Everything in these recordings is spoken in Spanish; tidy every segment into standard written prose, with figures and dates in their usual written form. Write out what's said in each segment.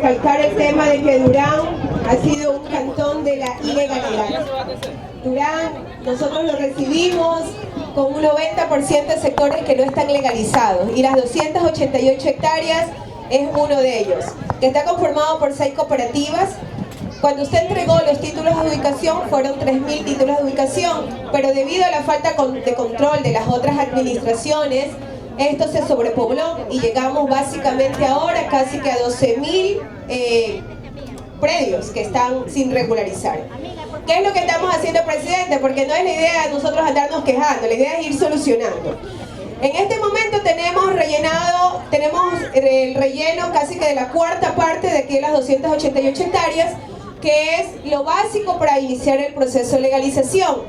recalcar el tema de que Durán ha sido un cantón de la ilegalidad. Durán, nosotros lo recibimos con un 90% de sectores que no están legalizados y las 288 hectáreas es uno de ellos, que está conformado por 6 cooperativas. Cuando usted entregó los títulos de ubicación, fueron 3.000 títulos de ubicación, pero debido a la falta de control de las otras administraciones, esto se sobrepobló y llegamos básicamente ahora casi que a 12.000 predios que están sin regularizar. ¿Qué es lo que estamos haciendo, presidente? Porque no es la idea de nosotros andarnos quejando, la idea es ir solucionando. En este momento tenemos el relleno casi que de la cuarta parte de aquí de las 288 hectáreas, que es lo básico para iniciar el proceso de legalización.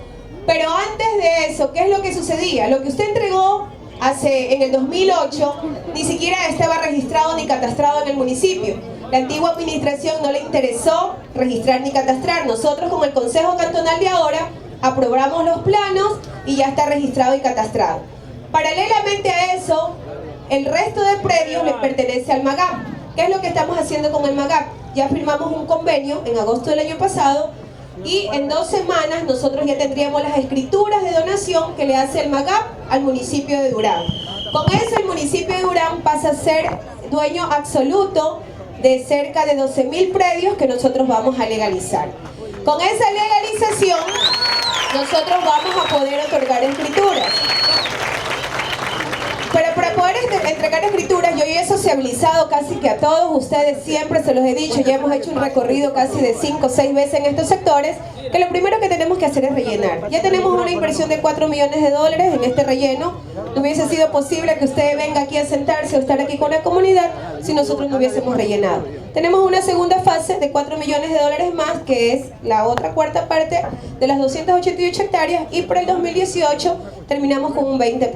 Pero antes de eso, ¿qué es lo que sucedía? Lo que usted entregó en el 2008 ni siquiera estaba registrado ni catastrado en el municipio. La antigua administración no le interesó registrar ni catastrar. Nosotros con el Consejo Cantonal de ahora aprobamos los planos y ya está registrado y catastrado. Paralelamente a eso, el resto de predios le pertenece al MAGAP. ¿Qué es lo que estamos haciendo con el MAGAP? Ya firmamos un convenio en agosto del año pasado y en 2 semanas nosotros ya tendríamos las escrituras de donación que le hace el MAGAP al municipio de Durán. Con eso el municipio de Durán pasa a ser dueño absoluto de cerca de 12.000 predios que nosotros vamos a legalizar. Con esa legalización nosotros vamos a poder otorgar escrituras. Pero para poder entregar escrituras, yo ya he sociabilizado casi que a todos ustedes, siempre se los he dicho, ya hemos hecho un recorrido casi de 5 o 6 veces en estos sectores, que lo primero que tenemos que hacer es rellenar. Ya tenemos una inversión de $4 millones en este relleno. No hubiese sido posible que usted venga aquí a sentarse o estar aquí con la comunidad si nosotros no hubiésemos rellenado. Tenemos una segunda fase de $4 millones más, que es la otra cuarta parte de las 288 hectáreas, y para el 2018 terminamos con un 20%.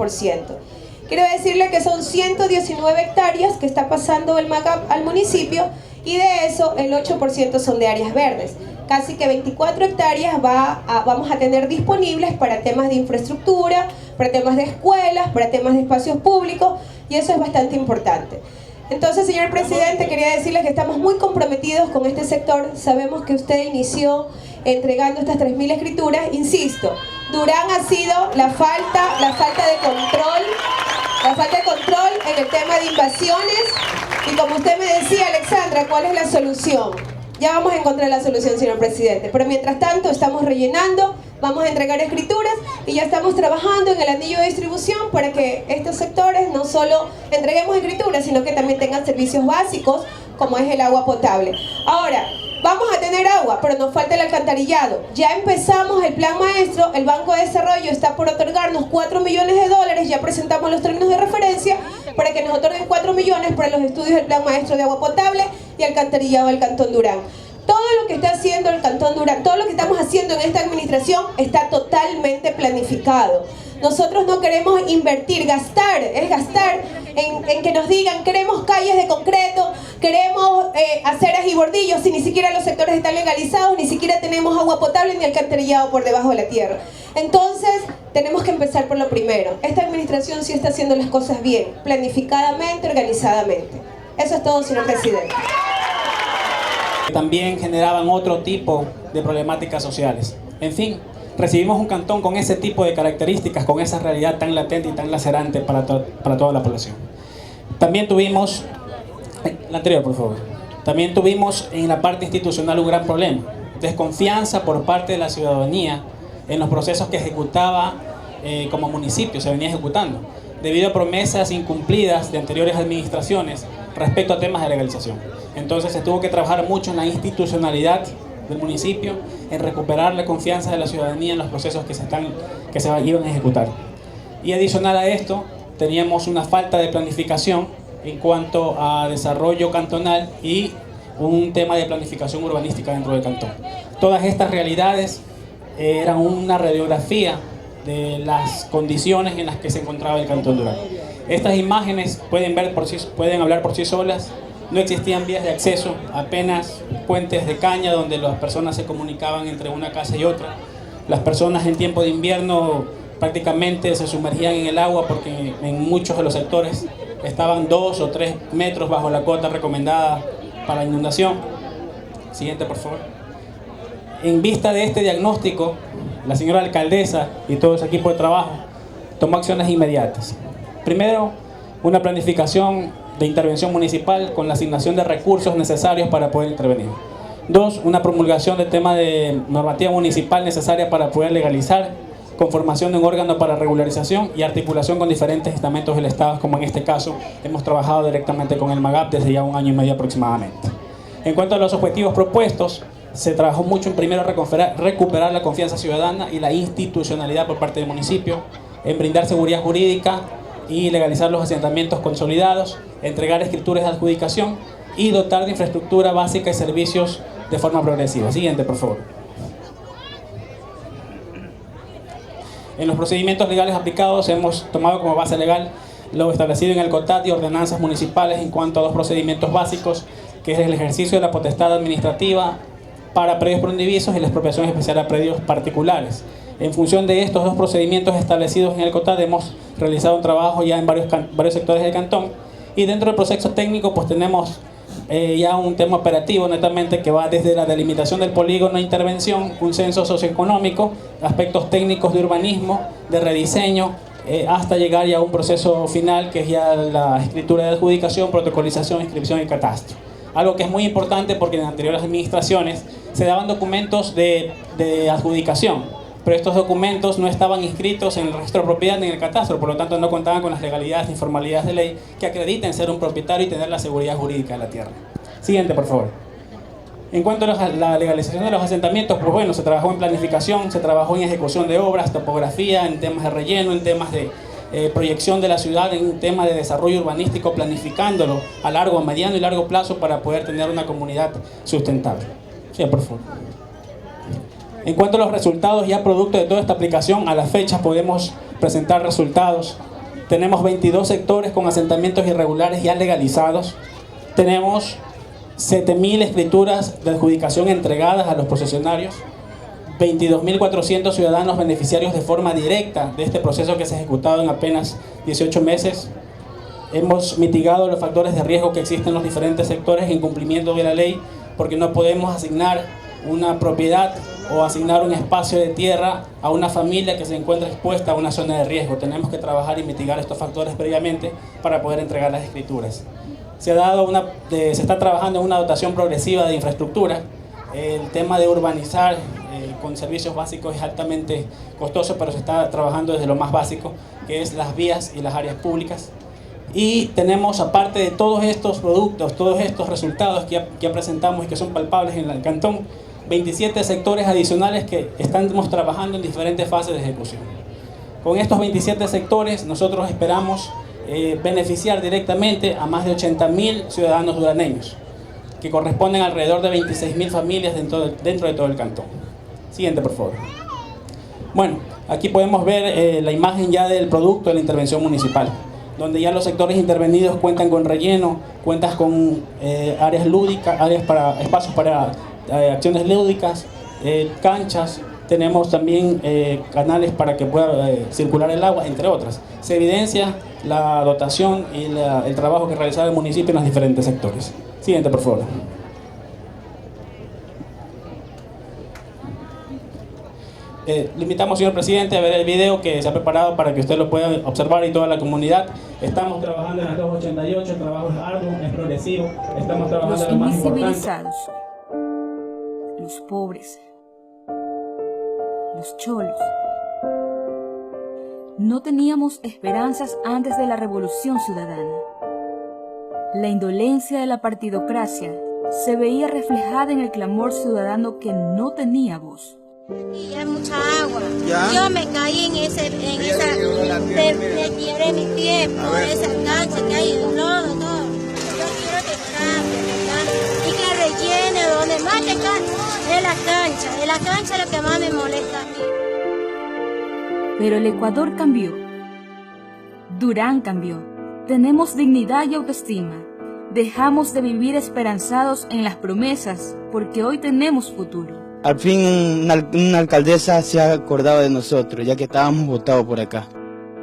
Quiero decirle que son 119 hectáreas que está pasando el MAGAP al municipio, y de eso el 8% son de áreas verdes. Casi que 24 hectáreas vamos a tener disponibles para temas de infraestructura, para temas de escuelas, para temas de espacios públicos, y eso es bastante importante. Entonces, señor presidente, quería decirles que estamos muy comprometidos con este sector. Sabemos que usted inició entregando estas 3.000 escrituras. Insisto, Durán ha sido la falta de control en el tema de invasiones, y como usted me decía, Alexandra, ¿cuál es la solución? Ya vamos a encontrar la solución, señor presidente, pero mientras tanto estamos rellenando, vamos a entregar escrituras y ya estamos trabajando en el anillo de distribución para que estos sectores no solo entreguemos escrituras, sino que también tengan servicios básicos como es el agua potable. Ahora, vamos a tener agua, pero nos falta el alcantarillado. Ya empezamos el plan maestro, el Banco de Desarrollo está por otorgarnos $4 millones, ya presentamos los términos de referencia para que nos otorguen $4 millones para los estudios del plan maestro de agua potable y alcantarillado del Cantón Durán. Todo lo que está haciendo el Cantón Durán, todo lo que estamos haciendo en esta administración está totalmente planificado. Nosotros no queremos invertir, gastar en que nos digan queremos calles de concreto, queremos aceras y bordillos, si ni siquiera los sectores están legalizados, ni siquiera tenemos agua potable ni alcantarillado por debajo de la tierra. Entonces tenemos que empezar por lo primero. Esta administración sí está haciendo las cosas bien, planificadamente, organizadamente. Eso es todo, señor presidente. También generaban otro tipo de problemáticas sociales. En fin, recibimos un cantón con ese tipo de características, con esa realidad tan latente y tan lacerante para toda la población. También tuvimos, la anterior por favor, también tuvimos en la parte institucional un gran problema, desconfianza por parte de la ciudadanía en los procesos que ejecutaba como municipio, se venía ejecutando, debido a promesas incumplidas de anteriores administraciones respecto a temas de legalización. Entonces se tuvo que trabajar mucho en la institucionalidad del municipio, en recuperar la confianza de la ciudadanía en los procesos que se iban a ejecutar. Y adicional a esto, teníamos una falta de planificación en cuanto a desarrollo cantonal y un tema de planificación urbanística dentro del cantón. Todas estas realidades eran una radiografía de las condiciones en las que se encontraba el Cantón Durán. Estas imágenes pueden hablar por sí solas. No existían vías de acceso, apenas puentes de caña donde las personas se comunicaban entre una casa y otra. Las personas en tiempo de invierno prácticamente se sumergían en el agua porque en muchos de los sectores estaban 2 o 3 metros bajo la cota recomendada para inundación. Siguiente, por favor. En vista de este diagnóstico, la señora alcaldesa y todo su equipo de trabajo tomó acciones inmediatas. Primero, una planificación de intervención municipal con la asignación de recursos necesarios para poder intervenir. Dos, una promulgación del tema de normativa municipal necesaria para poder legalizar, conformación de un órgano para regularización y articulación con diferentes estamentos del Estado, como en este caso hemos trabajado directamente con el MAGAP desde ya 1 año y medio aproximadamente. En cuanto a los objetivos propuestos, se trabajó mucho en primero recuperar la confianza ciudadana y la institucionalidad por parte del municipio, en brindar seguridad jurídica y legalizar los asentamientos consolidados, entregar escrituras de adjudicación y dotar de infraestructura básica y servicios de forma progresiva. Siguiente, por favor. En los procedimientos legales aplicados hemos tomado como base legal lo establecido en el COTAD y ordenanzas municipales en cuanto a dos procedimientos básicos, que es el ejercicio de la potestad administrativa para predios prohibidos y la expropiación especial a predios particulares. En función de estos dos procedimientos establecidos en el COTAD hemos realizado un trabajo ya en varios sectores del cantón, y dentro del proceso técnico pues tenemos ya un tema operativo netamente que va desde la delimitación del polígono de intervención, un censo socioeconómico, aspectos técnicos de urbanismo, de rediseño, hasta llegar ya a un proceso final que es ya la escritura de adjudicación, protocolización, inscripción y catastro. Algo que es muy importante porque en anteriores administraciones se daban documentos de adjudicación, pero estos documentos no estaban inscritos en el registro de propiedad ni en el catastro, por lo tanto no contaban con las legalidades ni formalidades de ley que acrediten ser un propietario y tener la seguridad jurídica de la tierra. Siguiente, por favor. En cuanto a la legalización de los asentamientos, pues bueno, se trabajó en planificación, se trabajó en ejecución de obras, topografía, en temas de relleno, en temas de proyección de la ciudad, en un tema de desarrollo urbanístico, planificándolo a largo, mediano y largo plazo para poder tener una comunidad sustentable. Sí, por favor. En cuanto a los resultados, ya producto de toda esta aplicación, a la fecha podemos presentar resultados. Tenemos 22 sectores con asentamientos irregulares ya legalizados. Tenemos 7.000 escrituras de adjudicación entregadas a los posesionarios. 22.400 ciudadanos beneficiarios de forma directa de este proceso que se ha ejecutado en apenas 18 meses. Hemos mitigado los factores de riesgo que existen en los diferentes sectores en cumplimiento de la ley, porque no podemos asignar una propiedad o asignar un espacio de tierra a una familia que se encuentra expuesta a una zona de riesgo. Tenemos que trabajar y mitigar estos factores previamente para poder entregar las escrituras. Se está trabajando en una dotación progresiva de infraestructura. El tema de urbanizar con servicios básicos es altamente costoso, pero se está trabajando desde lo más básico, que es las vías y las áreas públicas. Y tenemos, aparte de todos estos productos, todos estos resultados que ya presentamos y que son palpables en el cantón, 27 sectores adicionales que estamos trabajando en diferentes fases de ejecución. Con estos 27 sectores nosotros esperamos beneficiar directamente a más de 80.000 ciudadanos duraneños, que corresponden a alrededor de 26.000 familias dentro de todo el cantón. Siguiente, por favor. Bueno, aquí podemos ver la imagen ya del producto de la intervención municipal, donde ya los sectores intervenidos cuentan con relleno, cuentan con áreas lúdicas, espacios para acciones lúdicas, canchas. Tenemos también canales para que pueda circular el agua, entre otras. Se evidencia la dotación y el trabajo que realiza el municipio en los diferentes sectores. Siguiente, por favor. Le invitamos, señor presidente, a ver el video que se ha preparado para que usted lo pueda observar y toda la comunidad. Estamos trabajando en las 288, el trabajo es arduo, es progresivo. Estamos trabajando en lo más importante. Los invisibilizados, los pobres, los cholos. No teníamos esperanzas antes de la Revolución Ciudadana. La indolencia de la partidocracia se veía reflejada en el clamor ciudadano que no tenía voz. Y hay mucha agua. ¿Ya? Yo me caí me tiré mi pie por esa cancha que hay en lodo, todo. Yo quiero que cambie, ¿verdad? Y que rellene donde más te cae es la cancha. Es la cancha lo que más me molesta a mí. Pero el Ecuador cambió. Durán cambió. Tenemos dignidad y autoestima. Dejamos de vivir esperanzados en las promesas porque hoy tenemos futuro. Al fin una alcaldesa se ha acordado de nosotros, ya que estábamos votados por acá.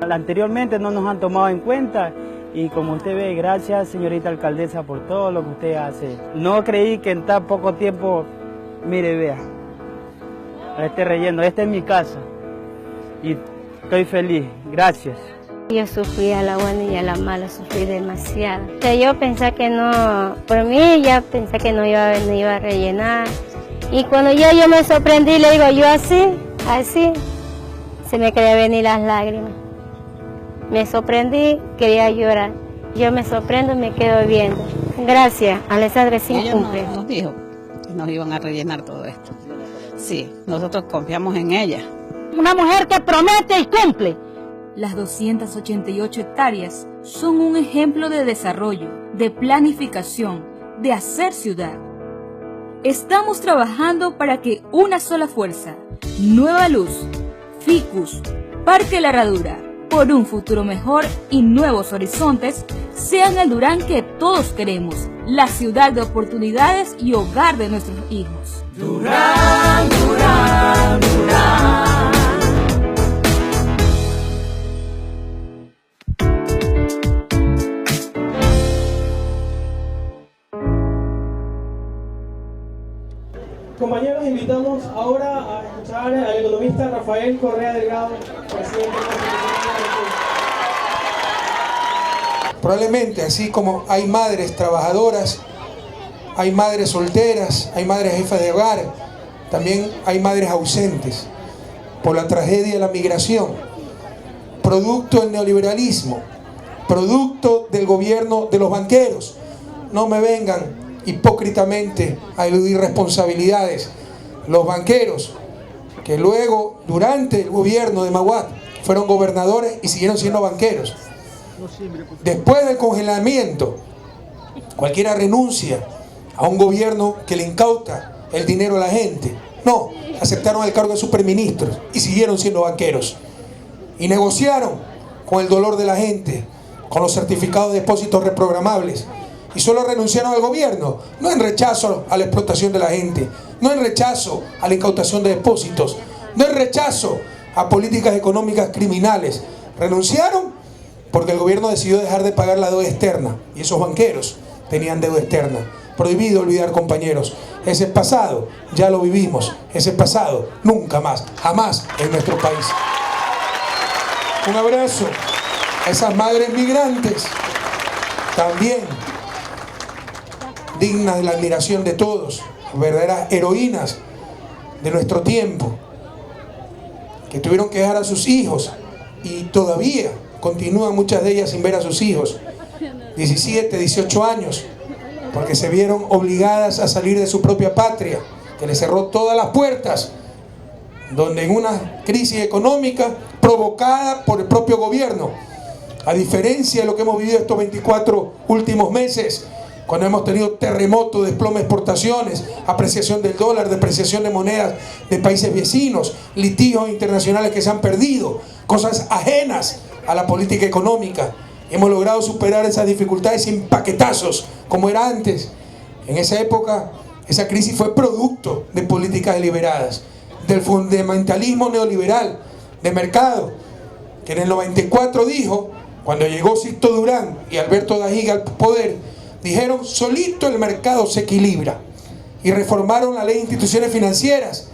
Anteriormente no nos han tomado en cuenta Y como usted ve, gracias señorita alcaldesa por todo lo que usted hace. No creí que en tan poco tiempo, mire, vea, este relleno, esta es mi casa y estoy feliz, gracias. Yo sufrí a la buena y a la mala, sufrí demasiado. O sea, yo pensé que no, por mí ya pensé que no iba a rellenar. Y cuando yo me sorprendí, le digo, yo así, se me querían venir las lágrimas. Me sorprendí, quería llorar. Yo me sorprendo y me quedo viendo. Gracias, Alessandra sin cumple. Nos dijo que nos iban a rellenar todo esto. Sí, nosotros confiamos en ella. Una mujer que promete y cumple. Las 288 hectáreas son un ejemplo de desarrollo, de planificación, de hacer ciudad. Estamos trabajando para que una sola fuerza, Nueva Luz, Ficus, Parque La Herradura, por un futuro mejor y nuevos horizontes, sean el Durán que todos queremos, la ciudad de oportunidades y hogar de nuestros hijos. Durán, Durán, Durán. Compañeros, invitamos ahora a escuchar al economista Rafael Correa Delgado, presidente de la Probablemente, así como hay madres trabajadoras, hay madres solteras, hay madres jefas de hogar, también hay madres ausentes por la tragedia de la migración, producto del neoliberalismo, producto del gobierno de los banqueros. No me vengan hipócritamente a eludir responsabilidades. Los banqueros que luego, durante el gobierno de Maguad, fueron gobernadores y siguieron siendo banqueros. Después del congelamiento, cualquiera renuncia a un gobierno que le incauta el dinero a la gente. No, aceptaron el cargo de superministros y siguieron siendo banqueros. Y negociaron con el dolor de la gente, con los certificados de depósitos reprogramables. Y solo renunciaron al gobierno, no en rechazo a la explotación de la gente, no en rechazo a la incautación de depósitos, no en rechazo a políticas económicas criminales. Renunciaron porque el gobierno decidió dejar de pagar la deuda externa y esos banqueros tenían deuda externa. Prohibido olvidar, compañeros, ese pasado ya lo vivimos, ese pasado nunca más, jamás en nuestro país. Un abrazo a esas madres migrantes, también dignas de la admiración de todos, verdaderas heroínas de nuestro tiempo, que tuvieron que dejar a sus hijos y todavía continúan muchas de ellas sin ver a sus hijos, 17, 18 años, porque se vieron obligadas a salir de su propia patria, que les cerró todas las puertas, donde en una crisis económica provocada por el propio gobierno, a diferencia de lo que hemos vivido estos 24 últimos meses, cuando hemos tenido terremotos, desplome de exportaciones, apreciación del dólar, depreciación de monedas de países vecinos, litigios internacionales que se han perdido, cosas ajenas a la política económica. Hemos logrado superar esas dificultades sin paquetazos, como era antes. En esa época, esa crisis fue producto de políticas deliberadas, del fundamentalismo neoliberal, de mercado, que en el 94 dijo, cuando llegó Sixto Durán y Alberto Dajiga al poder, dijeron, solito el mercado se equilibra, y reformaron la ley de instituciones financieras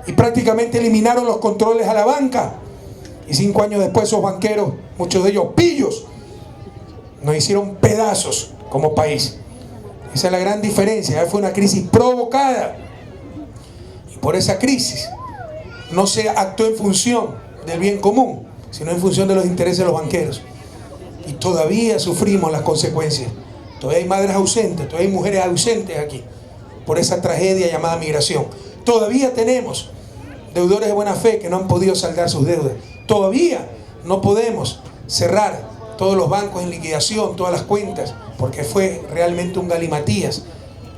y prácticamente eliminaron los controles a la banca. Y 5 años después esos banqueros, muchos de ellos pillos, nos hicieron pedazos como país. Esa es la gran diferencia. Fue una crisis provocada, y por esa crisis no se actuó en función del bien común, sino en función de los intereses de los banqueros, y todavía sufrimos las consecuencias. Todavía hay madres ausentes, todavía hay mujeres ausentes aquí por esa tragedia llamada migración. Todavía tenemos deudores de buena fe que no han podido saldar sus deudas. Todavía no podemos cerrar todos los bancos en liquidación, todas las cuentas, porque fue realmente un galimatías.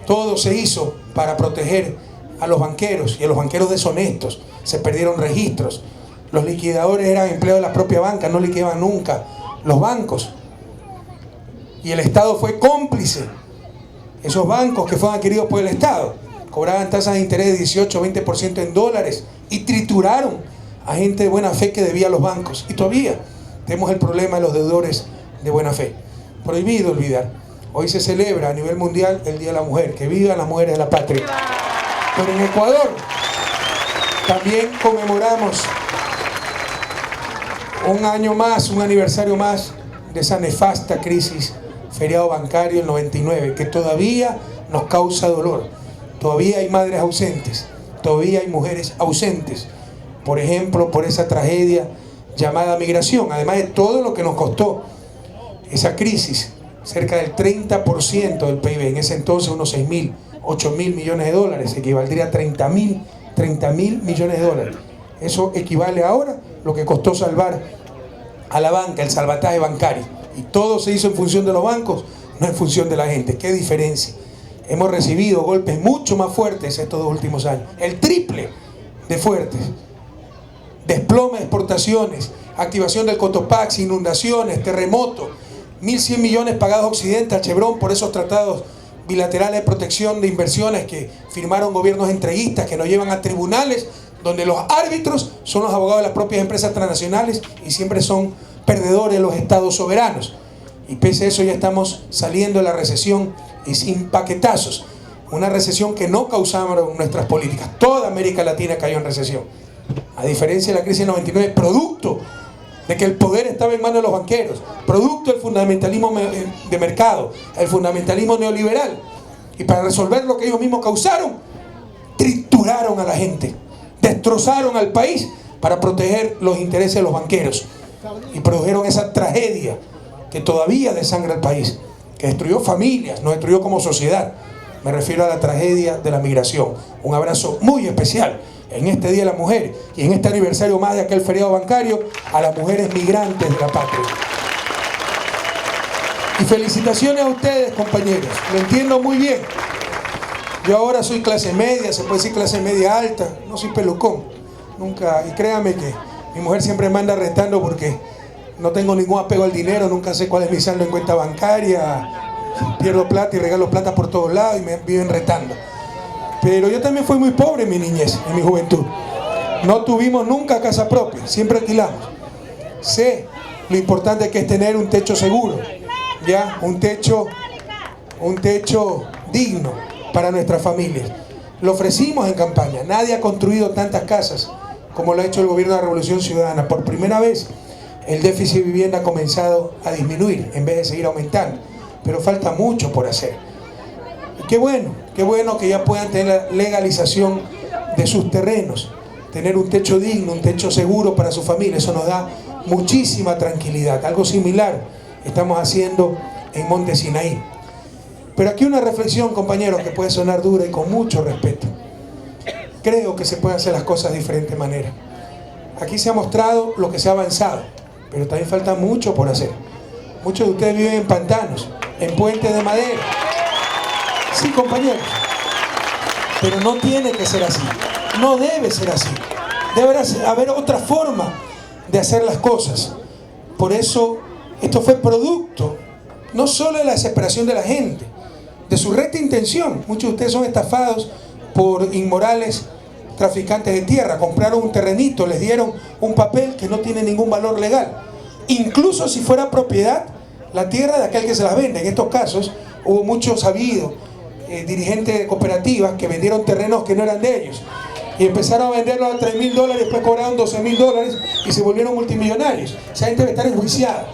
Todo se hizo para proteger a los banqueros y a los banqueros deshonestos. Se perdieron registros. Los liquidadores eran empleados de la propia banca, no liquidaban nunca los bancos. Y el Estado fue cómplice. Esos bancos que fueron adquiridos por el Estado cobraban tasas de interés de 18 o 20% en dólares y trituraron a gente de buena fe que debía a los bancos. Y todavía tenemos el problema de los deudores de buena fe. prohibido olvidar. Hoy se celebra a nivel mundial el Día de la Mujer. Que vivan las mujeres de la patria. Pero en Ecuador también conmemoramos un año más, un aniversario más de esa nefasta crisis feriado bancario del 99, que todavía nos causa dolor. Todavía hay madres ausentes, todavía hay mujeres ausentes, por ejemplo, por esa tragedia llamada migración, además de todo lo que nos costó esa crisis, cerca del 30% del PIB, en ese entonces unos 6.000, 8.000 millones de dólares, equivaldría a 30.000 millones de dólares. Eso equivale ahora lo que costó salvar a la banca, el salvataje bancario. Y todo se hizo en función de los bancos, no en función de la gente. ¿Qué diferencia? Hemos recibido golpes mucho más fuertes estos 2 últimos años, el triple de fuertes. Desplome de exportaciones, activación del Cotopaxi, inundaciones, terremotos, 1.100 millones pagados a Occidente, a Chevron, por esos tratados bilaterales de protección de inversiones que firmaron gobiernos entreguistas, que nos llevan a tribunales, donde los árbitros son los abogados de las propias empresas transnacionales y siempre son perdedores los estados soberanos. Y pese a eso ya estamos saliendo de la recesión y sin paquetazos. Una recesión que no causaron nuestras políticas. Toda América Latina cayó en recesión. A diferencia de la crisis del 99, producto de que el poder estaba en manos de los banqueros, producto del fundamentalismo de mercado, el fundamentalismo neoliberal. Y para resolver lo que ellos mismos causaron, trituraron a la gente, destrozaron al país para proteger los intereses de los banqueros. Y produjeron esa tragedia que todavía desangra el país, que destruyó familias, nos destruyó como sociedad. Me refiero a la tragedia de la migración. Un abrazo muy especial en este Día de la Mujer y en este aniversario más de aquel feriado bancario a las mujeres migrantes de la patria. Y felicitaciones a ustedes, compañeros. Lo entiendo muy bien. Yo ahora soy clase media, se puede decir clase media alta. No soy pelucón. Nunca, y créame que mi mujer siempre me anda retando porque no tengo ningún apego al dinero, nunca sé cuál es mi saldo en cuenta bancaria, pierdo plata y regalo plata por todos lados y me viven retando. Pero yo también fui muy pobre en mi niñez, en mi juventud. No tuvimos nunca casa propia, siempre alquilamos. Sé lo importante que es tener un techo seguro, ¿ya? Un techo digno para nuestras familias. Lo ofrecimos en campaña, nadie ha construido tantas casas como lo ha hecho el gobierno de la Revolución Ciudadana. Por primera vez el déficit de vivienda ha comenzado a disminuir en vez de seguir aumentando, pero falta mucho por hacer. Y qué bueno que ya puedan tener la legalización de sus terrenos, tener un techo digno, un techo seguro para su familia. Eso nos da muchísima tranquilidad. Algo similar estamos haciendo en Monte Sinaí. Pero aquí una reflexión, compañeros, que puede sonar dura y con mucho respeto. Creo que se pueden hacer las cosas de diferente manera. Aquí se ha mostrado lo que se ha avanzado, pero también falta mucho por hacer. Muchos de ustedes viven en pantanos, en puentes de madera. Sí, compañeros, pero no tiene que ser así. No debe ser así. Debe haber otra forma de hacer las cosas. Por eso, esto fue producto no solo de la desesperación de la gente, de su recta intención. Muchos de ustedes son estafados por inmorales traficantes de tierra. Compraron un terrenito, les dieron un papel que no tiene ningún valor legal, incluso si fuera propiedad la tierra de aquel que se las vende. En estos casos hubo muchos sabidos dirigentes de cooperativas que vendieron terrenos que no eran de ellos y empezaron a venderlos a $3.000, después cobraron $12.000 y se volvieron multimillonarios. Esa gente debe estar enjuiciada.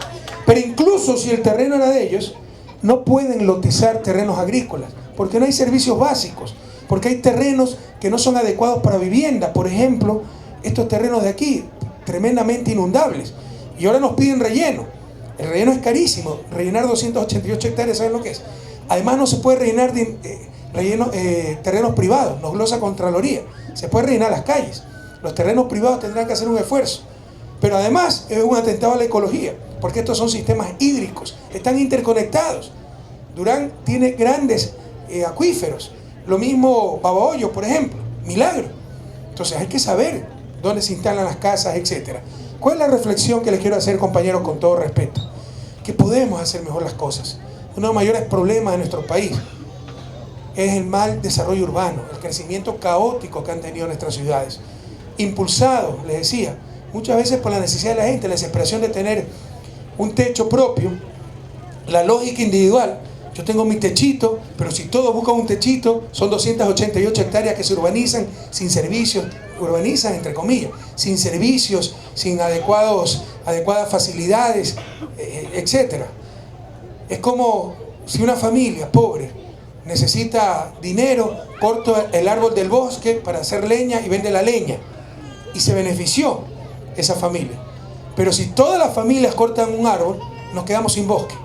Pero incluso si el terreno era de ellos, no pueden lotizar terrenos agrícolas porque no hay servicios básicos, porque hay terrenos que no son adecuados para vivienda. Por ejemplo, estos terrenos de aquí, tremendamente inundables, y ahora nos piden relleno. El relleno es carísimo. Rellenar 288 hectáreas, ¿saben lo que es? Además no se puede rellenar terrenos privados, nos glosa Contraloría. Se puede rellenar las calles. Los terrenos privados tendrán que hacer un esfuerzo. Pero además es un atentado a la ecología, porque estos son sistemas hídricos, están interconectados. Durán tiene grandes acuíferos, lo mismo Babahoyo, por ejemplo, Milagro. Entonces hay que saber dónde se instalan las casas, etc. ¿Cuál es la reflexión que les quiero hacer, compañeros, con todo respeto? Que podemos hacer mejor las cosas. Uno de los mayores problemas de nuestro país es el mal desarrollo urbano, el crecimiento caótico que han tenido nuestras ciudades, impulsado, les decía, muchas veces por la necesidad de la gente, la desesperación de tener un techo propio la lógica individual. Yo tengo mi techito, pero si todos buscan un techito, son 288 hectáreas que se urbanizan sin servicios, urbanizan entre comillas, sin servicios, sin adecuadas facilidades, etc. Es como si una familia pobre necesita dinero, corta el árbol del bosque para hacer leña y vende la leña, y se benefició esa familia. Pero si todas las familias cortan un árbol, nos quedamos sin bosque.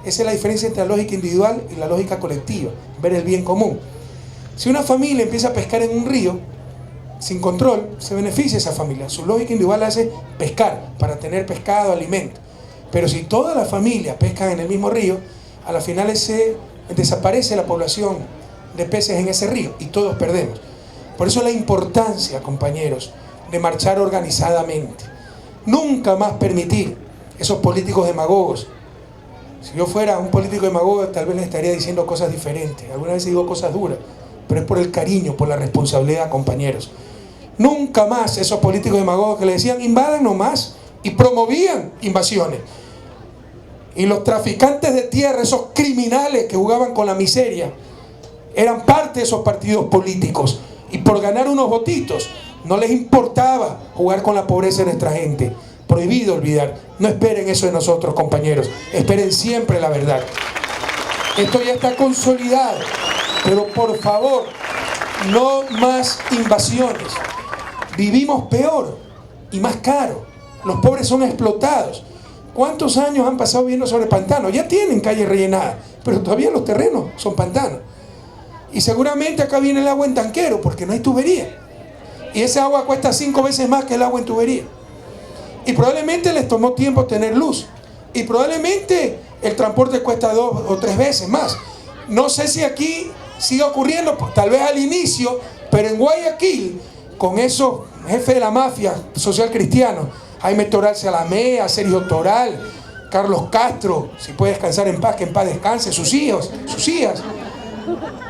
Esa es la diferencia entre la lógica individual y la lógica colectiva, ver el bien común. Si una familia empieza a pescar en un río, sin control, se beneficia esa familia. Su lógica individual hace pescar, para tener pescado, alimento. Pero si toda la familia pescan en el mismo río, a la final desaparece la población de peces en ese río y todos perdemos. Por eso la importancia, compañeros, de marchar organizadamente. Nunca más permitir esos políticos demagogos. Si yo fuera un político demagogo, tal vez le estaría diciendo cosas diferentes. Algunas veces digo cosas duras, pero es por el cariño, por la responsabilidad, compañeros. Nunca más esos políticos demagogos que le decían invadan nomás y promovían invasiones. Y los traficantes de tierra, esos criminales que jugaban con la miseria, eran parte de esos partidos políticos. Y por ganar unos votitos, no les importaba jugar con la pobreza de nuestra gente. Prohibido olvidar. No esperen eso de nosotros, compañeros. Esperen siempre la verdad. Esto ya está consolidado. Pero por favor, no más invasiones. Vivimos peor y más caro. Los pobres son explotados. ¿Cuántos años han pasado viviendo sobre pantanos? Ya tienen calles rellenadas, pero todavía los terrenos son pantanos. Y seguramente acá viene el agua en tanquero, porque no hay tubería. Y esa agua cuesta 5 veces más que el agua en tubería. Y probablemente les tomó tiempo tener luz. Y probablemente el transporte cuesta 2 o 3 veces más. No sé si aquí sigue ocurriendo, tal vez al inicio, pero en Guayaquil, con esos jefes de la mafia social cristiana, Jaime Toral Salamea, Sergio Toral, Carlos Castro, si puede descansar en paz, que en paz descanse, sus hijos, sus hijas,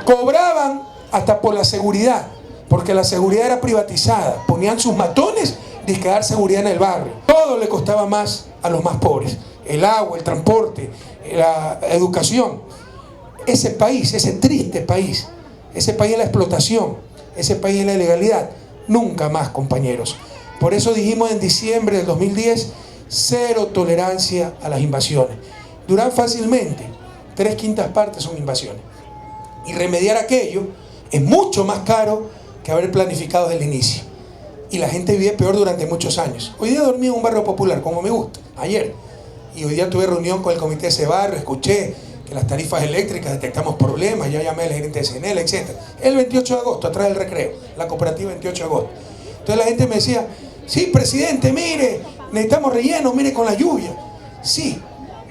cobraban hasta por la seguridad, porque la seguridad era privatizada. Ponían sus matones de dar seguridad en el barrio. Todo le costaba más a los más pobres. El agua, el transporte, la educación. Ese país, ese triste país, ese país de la explotación, ese país de la ilegalidad, nunca más, compañeros. Por eso dijimos en diciembre del 2010, 0 tolerancia a las invasiones. Durán fácilmente, 3/5 partes son invasiones. Y remediar aquello es mucho más caro que haber planificado desde el inicio. Y la gente vive peor durante muchos años. Hoy día dormí en un barrio popular, como me gusta, ayer. Y hoy día tuve reunión con el comité de ese barrio, escuché que las tarifas eléctricas detectamos problemas, ya llamé al gerente de CNL, etc. El 28 de agosto, atrás del recreo, la cooperativa 28 de agosto. Entonces la gente me decía, sí, presidente, mire, necesitamos relleno, mire con la lluvia. Sí,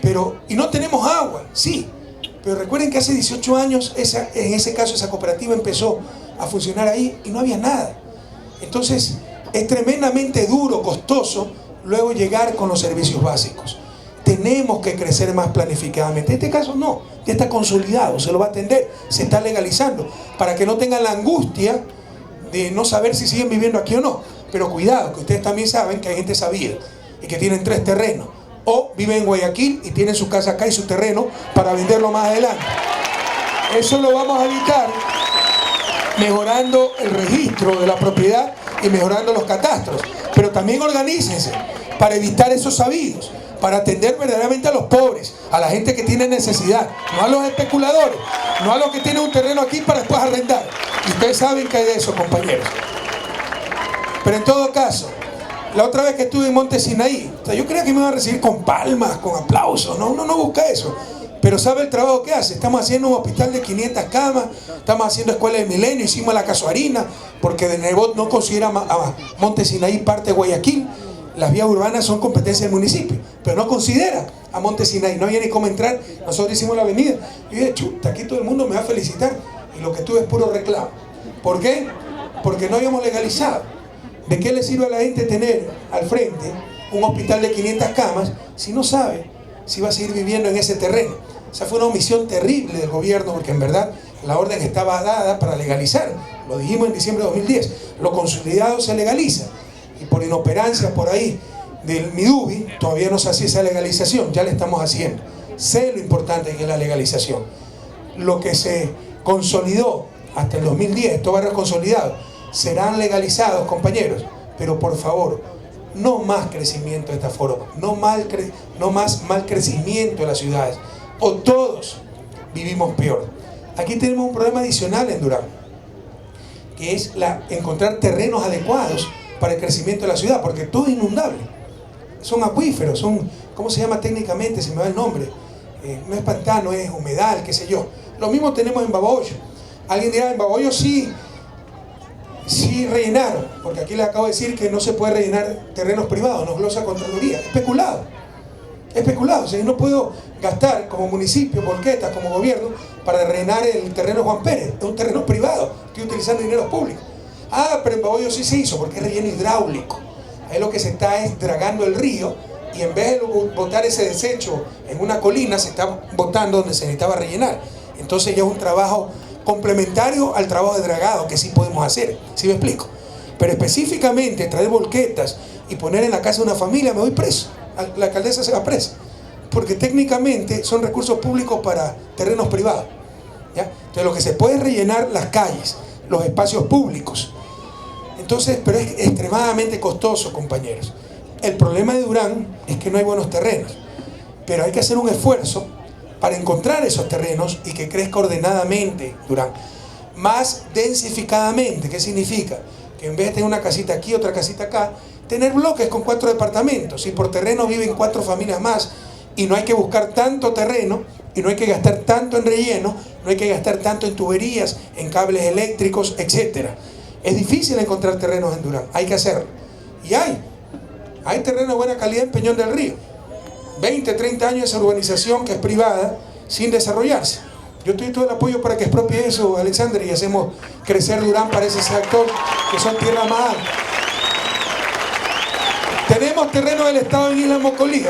pero, y no tenemos agua, sí. Pero recuerden que hace 18 años, en ese caso, esa cooperativa empezó a funcionar ahí y no había nada. Entonces, es tremendamente duro, costoso, luego llegar con los servicios básicos. Tenemos que crecer más planificadamente. En este caso no, ya está consolidado, se lo va a atender, se está legalizando, para que no tengan la angustia de no saber si siguen viviendo aquí o no. Pero cuidado, que ustedes también saben que hay gente sabida y que tienen 3 terrenos. O viven en Guayaquil y tienen su casa acá y su terreno para venderlo más adelante. Eso lo vamos a evitar mejorando el registro de la propiedad y mejorando los catastros. Pero también organícense para evitar esos sabidos, para atender verdaderamente a los pobres, a la gente que tiene necesidad, no a los especuladores, no a los que tienen un terreno aquí para después arrendar. Y ustedes saben que hay de eso, compañeros. Pero en todo caso, la otra vez que estuve en Monte Sinaí, yo creía que me iban a recibir con palmas, con aplausos. No, uno no busca eso. Pero sabe el trabajo que hace. Estamos haciendo un hospital de 500 camas, estamos haciendo escuela de milenio, hicimos la Casuarina, porque de Nebot no considera a Monte Sinaí parte de Guayaquil. Las vías urbanas son competencia del municipio, pero no considera a Monte Sinaí, no había ni cómo entrar. Nosotros hicimos la avenida. Y dije, chuta, aquí todo el mundo me va a felicitar. Y lo que tuve es puro reclamo. ¿Por qué? Porque no habíamos legalizado. ¿De qué le sirve a la gente tener al frente un hospital de 500 camas si no sabe si va a seguir viviendo en ese terreno? Esa fue una omisión terrible del gobierno, porque en verdad la orden estaba dada para legalizar. Lo dijimos en diciembre de 2010. Lo consolidado se legaliza. Y por inoperancia por ahí del Midubi, todavía no se hacía esa legalización. Ya la estamos haciendo. sé lo importante que es la legalización. Lo que se consolidó hasta el 2010, estos barrios consolidados, serán legalizados, compañeros, pero por favor, no más crecimiento de esta forma, no más mal crecimiento de las ciudades, o todos vivimos peor. Aquí tenemos un problema adicional en Durán, que es encontrar terrenos adecuados para el crecimiento de la ciudad, porque todo es inundable. Son acuíferos, son, ¿cómo se llama técnicamente? Se me va el nombre. No es pantano, es humedal, qué sé yo. Lo mismo tenemos en Babahoyo. Alguien dirá, en Babahoyo sí rellenaron, porque aquí les acabo de decir que no se puede rellenar terrenos privados, nos glosa Contraloría. Especulado. O sea, yo no puedo gastar como municipio, Volqueta, como gobierno, para rellenar el terreno Juan Pérez. Es un terreno privado, estoy utilizando dinero público. Ah, pero en Babahoyo sí se hizo, porque es relleno hidráulico. Ahí lo que se está es dragando el río, y en vez de botar ese desecho en una colina, se está botando donde se necesitaba rellenar. Entonces ya es un trabajo complementario al trabajo de dragado que sí podemos hacer, ¿sí me explico? Pero específicamente traer volquetas y poner en la casa de una familia, me voy preso. La alcaldesa se va presa, porque técnicamente son recursos públicos para terrenos privados, ¿ya? Entonces lo que se puede es rellenar las calles, los espacios públicos. Entonces, pero es extremadamente costoso, compañeros. El problema de Durán es que no hay buenos terrenos, pero hay que hacer un esfuerzo para encontrar esos terrenos y que crezca ordenadamente Durán, más densificadamente. ¿Qué significa? Que en vez de tener una casita aquí, otra casita acá, tener bloques con 4 departamentos, y por terreno viven 4 familias más, y no hay que buscar tanto terreno, y no hay que gastar tanto en relleno, no hay que gastar tanto en tuberías, en cables eléctricos, etc. Es difícil encontrar terrenos en Durán, hay que hacerlo. Y hay terreno de buena calidad en Peñón del Río. 20, 30 años de esa urbanización que es privada, sin desarrollarse. Yo estoy todo el apoyo para que expropie eso, Alexander, y hacemos crecer Durán para ese sector, que son tierras más altas. Tenemos terreno del Estado en Isla Mocolí,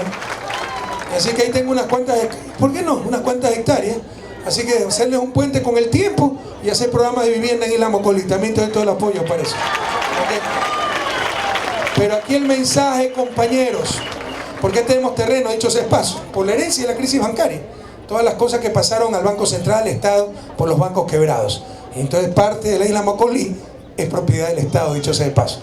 así que ahí tengo unas cuantas, ¿por qué no? Unas cuantas hectáreas. Así que hacerles un puente con el tiempo y hacer programas de vivienda en Isla Mocolí. También te doy todo el apoyo para eso. ¿Okay? Pero aquí el mensaje, compañeros, ¿por qué tenemos terreno, dicho sea de paso? Por la herencia de la crisis bancaria. Todas las cosas que pasaron al Banco Central, al Estado, por los bancos quebrados. Entonces parte de la Isla Mocolí es propiedad del Estado, dicho sea de paso.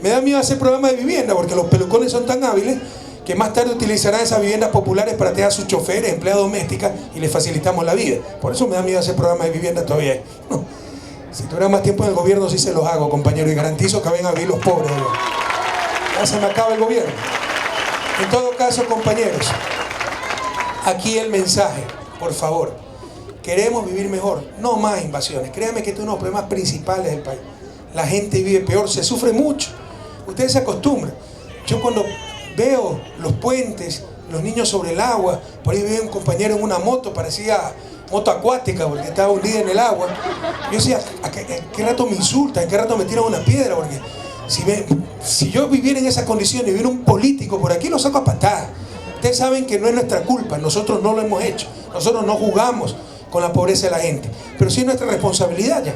Me da miedo hacer programas de vivienda porque los pelucones son tan hábiles que más tarde utilizarán esas viviendas populares para tener a sus choferes, empleadas domésticas, y les facilitamos la vida. Por eso me da miedo hacer programas de vivienda todavía. No. Si tuviera más tiempo en el gobierno sí se los hago, compañero, y garantizo que vengan a vivir los pobres. Ya se me acaba el gobierno. En todo caso, compañeros, aquí el mensaje, por favor. Queremos vivir mejor, no más invasiones. Créanme que este es uno de los problemas principales del país. La gente vive peor, se sufre mucho. Ustedes se acostumbran. Yo cuando veo los puentes, los niños sobre el agua, por ahí veo un compañero en una moto, parecía moto acuática porque estaba hundida en el agua. Yo decía, ¿a qué rato me insultan? ¿A qué rato me tiran una piedra? Porque si yo viviera en esa condición y hubiera un político por aquí, lo saco a patadas. Ustedes saben que no es nuestra culpa, nosotros no lo hemos hecho, nosotros no jugamos con la pobreza de la gente, pero sí es nuestra responsabilidad ya.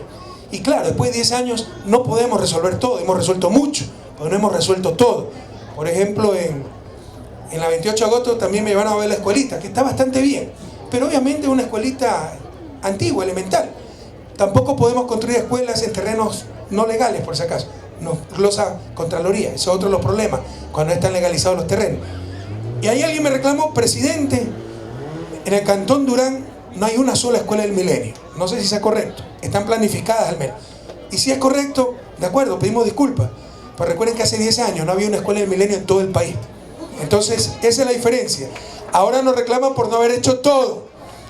Y claro, después de 10 años no podemos resolver todo, hemos resuelto mucho, pero no hemos resuelto todo. Por ejemplo, en la 28 de agosto también me llevaron a ver la escuelita, que está bastante bien, pero obviamente es una escuelita antigua, elemental. Tampoco podemos construir escuelas en terrenos no legales, por si acaso. Nos glosa Contraloría, eso es otro de los problemas, cuando no están legalizados los terrenos. Y ahí alguien me reclamó, presidente, en el Cantón Durán no hay una sola escuela del milenio. No sé si sea correcto, están planificadas al menos. Y si es correcto, de acuerdo, pedimos disculpas. Pero recuerden que hace 10 años no había una escuela del milenio en todo el país. Entonces, esa es la diferencia. Ahora nos reclaman por no haber hecho todo.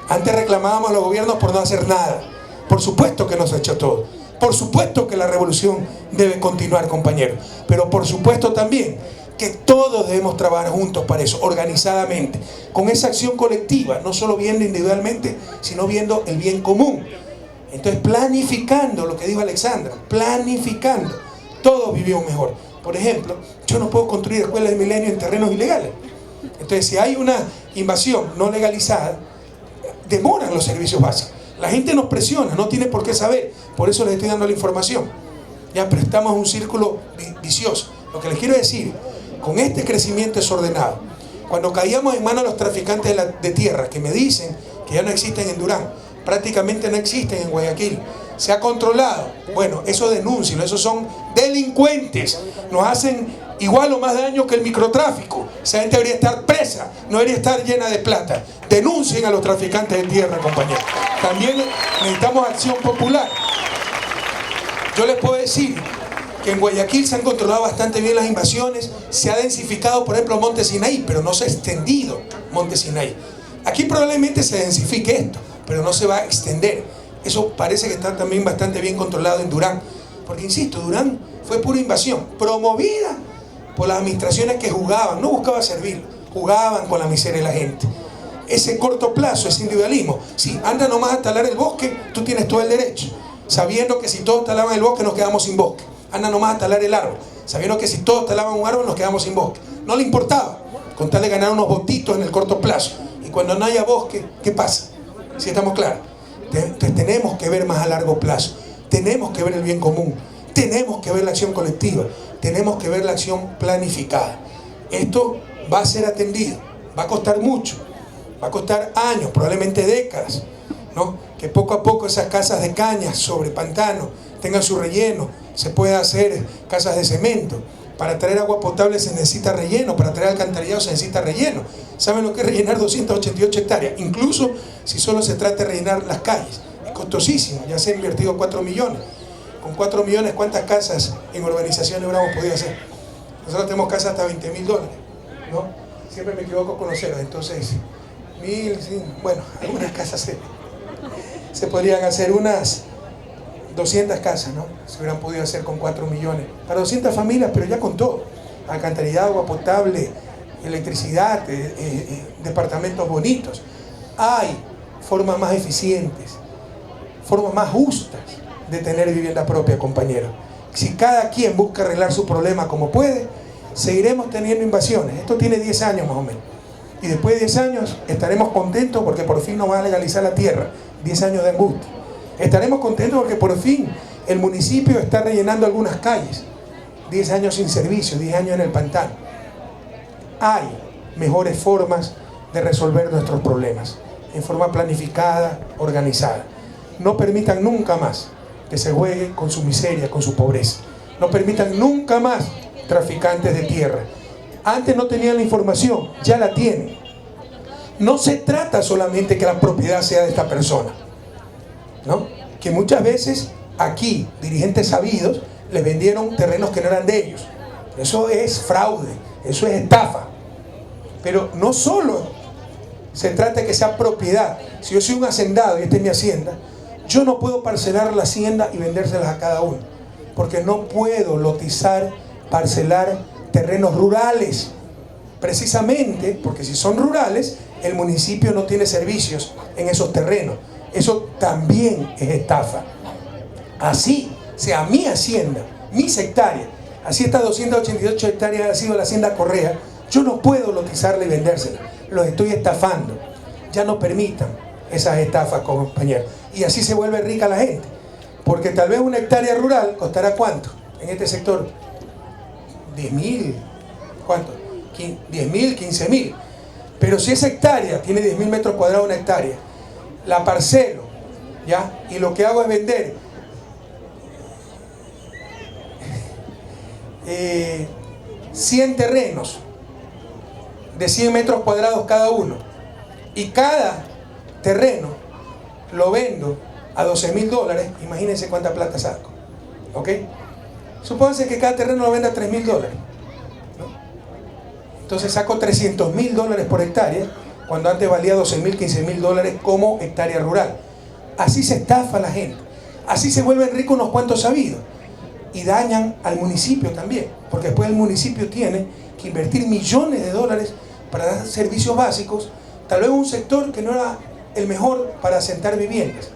Antes reclamábamos a los gobiernos por no hacer nada. Por supuesto que no se ha hecho todo. Por supuesto que la revolución debe continuar, compañeros. Pero por supuesto también que todos debemos trabajar juntos para eso, organizadamente, con esa acción colectiva, no solo viendo individualmente, sino viendo el bien común. Entonces, planificando, lo que dijo Alexandra, planificando, todos vivimos mejor. Por ejemplo, yo no puedo construir escuelas de milenio en terrenos ilegales. Entonces, si hay una invasión no legalizada, demoran los servicios básicos. La gente nos presiona, no tiene por qué saber, por eso les estoy dando la información. Ya, pero estamos en un círculo vicioso. Lo que les quiero decir, con este crecimiento desordenado, Cuando caíamos en manos de los traficantes de tierra, que me dicen que ya no existen en Durán, prácticamente no existen en Guayaquil, se ha controlado. Bueno, eso denúncialo, esos son delincuentes, nos hacen igual o más daño que el microtráfico. Esa gente debería estar presa, no debería estar llena de plata. Denuncien a los traficantes de tierra, compañeros. También necesitamos acción popular. Yo les puedo decir que en Guayaquil se han controlado bastante bien las invasiones, se ha densificado, por ejemplo, Monte Sinaí, pero no se ha extendido Monte Sinaí. Aquí probablemente se densifique esto, pero no se va a extender. Eso parece que está también bastante bien controlado en Durán, porque insisto, Durán fue pura invasión, promovida por las administraciones que jugaban, no buscaban servir, jugaban con la miseria de la gente. Ese corto plazo, ese individualismo, si anda nomás a talar el bosque, tú tienes todo el derecho, sabiendo que si todos talaban el bosque nos quedamos sin bosque. Anda nomás a talar el árbol, sabiendo que si todos talaban un árbol nos quedamos sin bosque. No le importaba, con tal de ganar unos votitos en el corto plazo. Y cuando no haya bosque, ¿qué pasa? Si estamos claros. Entonces tenemos que ver más a largo plazo, tenemos que ver el bien común, tenemos que ver la acción colectiva, tenemos que ver la acción planificada. Esto va a ser atendido, va a costar mucho, va a costar años, probablemente décadas, ¿no? Que poco a poco esas casas de cañas sobre pantano tengan su relleno, se pueda hacer casas de cemento. Para traer agua potable se necesita relleno, para traer alcantarillado se necesita relleno. ¿Saben lo que es rellenar 288 hectáreas? Incluso si solo se trata de rellenar las calles. Es costosísimo, ya se han invertido 4 millones. Con 4 millones, ¿cuántas casas en urbanizaciones hubiéramos podido hacer? Nosotros tenemos casas hasta $20.000, ¿no? Siempre me equivoco con los ceros, entonces, 1.000, sí, bueno, algunas casas se podrían hacer unas 200 casas, ¿no? Se hubieran podido hacer con 4 millones. Para 200 familias, pero ya con todo. Alcantarillado, agua potable, electricidad, departamentos bonitos. Hay formas más eficientes, formas más justas de tener vivienda propia, compañeros. Si cada quien busca arreglar su problema como puede, seguiremos teniendo invasiones. Esto tiene 10 años más o menos. Y después de 10 años estaremos contentos porque por fin nos van a legalizar la tierra. 10 años de angustia. Estaremos contentos porque por fin el municipio está rellenando algunas calles. 10 años sin servicio, 10 años en el pantano. Hay mejores formas de resolver nuestros problemas, en forma planificada, organizada. No permitan nunca más que se juegue con su miseria, con su pobreza. No permitan nunca más traficantes de tierra. Antes no tenían la información, ya la tienen. No se trata solamente que la propiedad sea de esta persona, ¿no? Que muchas veces aquí dirigentes sabidos les vendieron terrenos que no eran de ellos. Eso es fraude, eso es estafa. Pero no solo se trata de que sea propiedad. Si yo soy un hacendado y esta es mi hacienda, yo no puedo parcelar la hacienda y vendérselas a cada uno, porque no puedo lotizar, parcelar terrenos rurales, precisamente porque si son rurales el municipio no tiene servicios en esos terrenos. Eso también es estafa. Así sea mi hacienda, mis hectáreas, así estas 288 hectáreas ha sido la hacienda Correa, yo no puedo lotizarla y vendérsela, los estoy estafando. Ya no permitan esas estafas, compañeros. Y así se vuelve rica la gente, porque tal vez una hectárea rural costará ¿cuánto? En este sector 10.000, ¿cuánto? 10.000, 15.000. Pero si esa hectárea tiene 10.000 metros cuadrados una hectárea, la parcelo, ¿ya? Y lo que hago es vender 100 terrenos de 100 metros cuadrados cada uno, y cada terreno lo vendo a $12.000, imagínense cuánta plata saco, ¿ok? Supónganse que cada terreno lo venda a $3.000, ¿no? Entonces saco $300.000 por hectárea, cuando antes valía $12.000, $15.000 como hectárea rural. Así se estafa a la gente, así se vuelven ricos unos cuantos sabidos, y dañan al municipio también, porque después el municipio tiene que invertir millones de dólares para dar servicios básicos, tal vez un sector que no era el mejor para asentar viviendas.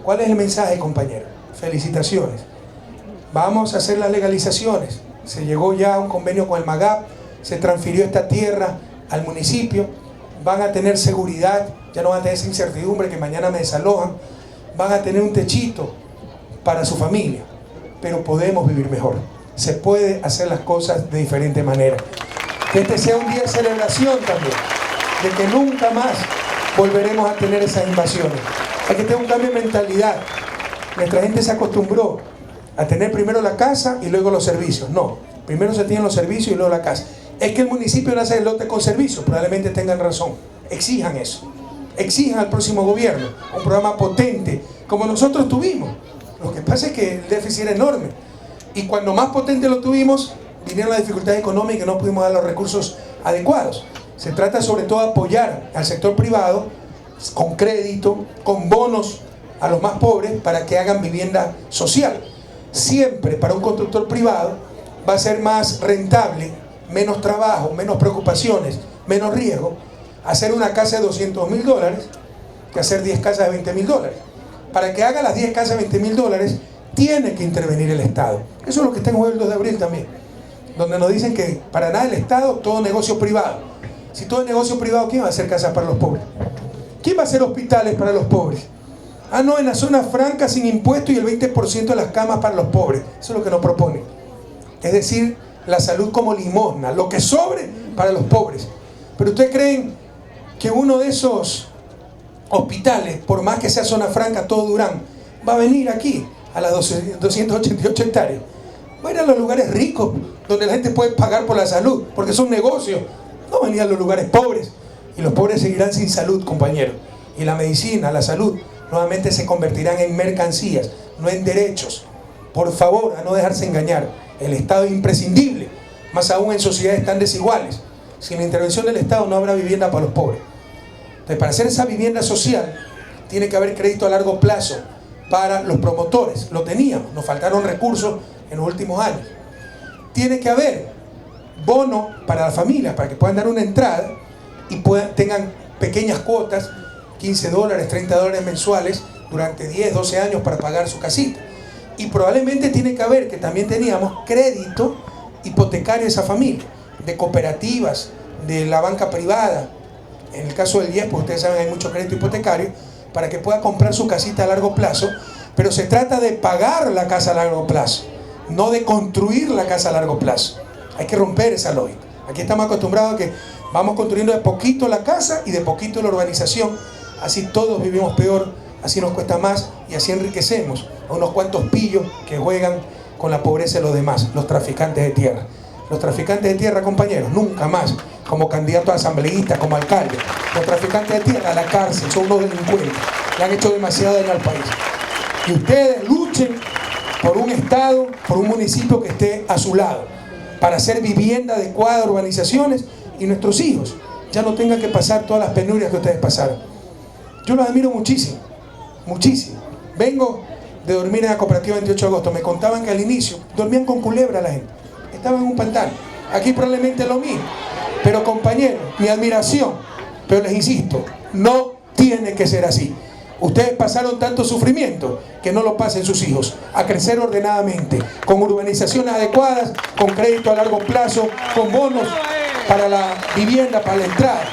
¿Cuál es el mensaje, compañero? Felicitaciones. Vamos a hacer las legalizaciones. Se llegó ya a un convenio con el MAGAP, se transfirió esta tierra al municipio, van a tener seguridad, ya no van a tener esa incertidumbre que mañana me desalojan, van a tener un techito para su familia, pero podemos vivir mejor. Se puede hacer las cosas de diferente manera. que este sea un día de celebración también, de que nunca más volveremos a tener esas invasiones. Hay que tener un cambio de mentalidad. Nuestra gente se acostumbró a tener primero la casa y luego los servicios. No, primero se tienen los servicios y luego la casa. Es que el municipio no hace el lote con servicios, probablemente tengan razón. Exijan eso. Exijan al próximo gobierno un programa potente, como nosotros tuvimos. Lo que pasa es que el déficit era enorme. Y cuando más potente lo tuvimos, vinieron las dificultades económicas y no pudimos dar los recursos adecuados. Se trata sobre todo de apoyar al sector privado con crédito, con bonos a los más pobres para que hagan vivienda social. Siempre para un constructor privado va a ser más rentable, menos trabajo, menos preocupaciones, menos riesgo, hacer una casa de $200.000 que hacer 10 casas de $20.000. Para que haga las 10 casas de $20.000 tiene que intervenir el Estado. Eso es lo que está en juego el 2 de abril también, donde nos dicen que para nada el Estado, todo negocio privado. Si todo es negocio privado, ¿quién va a hacer casas para los pobres? ¿Quién va a hacer hospitales para los pobres? Ah, no, en la zona franca sin impuestos y el 20% de las camas para los pobres. Eso es lo que nos propone. Es decir, la salud como limosna, lo que sobre para los pobres. Pero ¿ustedes creen que uno de esos hospitales, por más que sea zona franca, todo Durán, va a venir aquí a las 288 hectáreas? Va a ir a los lugares ricos, donde la gente puede pagar por la salud, porque son negocios. No venir a los lugares pobres. Y los pobres seguirán sin salud, compañeros. Y la medicina, la salud, nuevamente se convertirán en mercancías, no en derechos. Por favor, a no dejarse engañar. El Estado es imprescindible, más aún en sociedades tan desiguales. Sin la intervención del Estado no habrá vivienda para los pobres. Entonces, para hacer esa vivienda social, tiene que haber crédito a largo plazo para los promotores. Lo teníamos, nos faltaron recursos en los últimos años. Tiene que haber bono para las familias, para que puedan dar una entrada y tengan pequeñas cuotas, $15, $30 mensuales, durante 10, 12 años para pagar su casita. Y probablemente tiene que haber, que también teníamos, crédito hipotecario a esa familia, de cooperativas, de la banca privada. En el caso del IES, pues ustedes saben, hay mucho crédito hipotecario, para que pueda comprar su casita a largo plazo, pero se trata de pagar la casa a largo plazo, no de construir la casa a largo plazo. Hay que romper esa lógica. Aquí estamos acostumbrados a que vamos construyendo de poquito la casa y de poquito la urbanización, así todos vivimos peor, así nos cuesta más y así enriquecemos a unos cuantos pillos que juegan con la pobreza de los demás, los traficantes de tierra. Los traficantes de tierra, compañeros, nunca más como candidato a asambleísta, como alcalde. Los traficantes de tierra a la cárcel, son unos delincuentes, le han hecho demasiado daño al país. Y ustedes luchen por un Estado, por un municipio que esté a su lado, para hacer vivienda adecuada, urbanizaciones, y nuestros hijos ya no tengan que pasar todas las penurias que ustedes pasaron. Yo los admiro muchísimo, muchísimo. Vengo de dormir en la cooperativa 28 de agosto. Me contaban que al inicio dormían con culebra la gente. Estaban en un pantano. Aquí probablemente lo mismo. Pero compañeros, mi admiración. Pero les insisto, no tiene que ser así. Ustedes pasaron tanto sufrimiento que no lo pasen sus hijos. A crecer ordenadamente, con urbanizaciones adecuadas, con crédito a largo plazo, con bonos para la vivienda, para la entrada,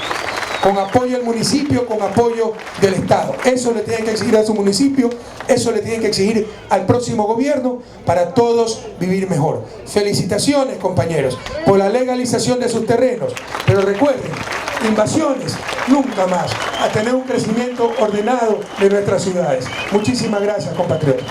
con apoyo del municipio, con apoyo del Estado. Eso le tienen que exigir a su municipio, eso le tienen que exigir al próximo gobierno para todos vivir mejor. Felicitaciones, compañeros, por la legalización de sus terrenos. Pero recuerden, invasiones, nunca más, a tener un crecimiento ordenado de nuestras ciudades. Muchísimas gracias, compatriotas.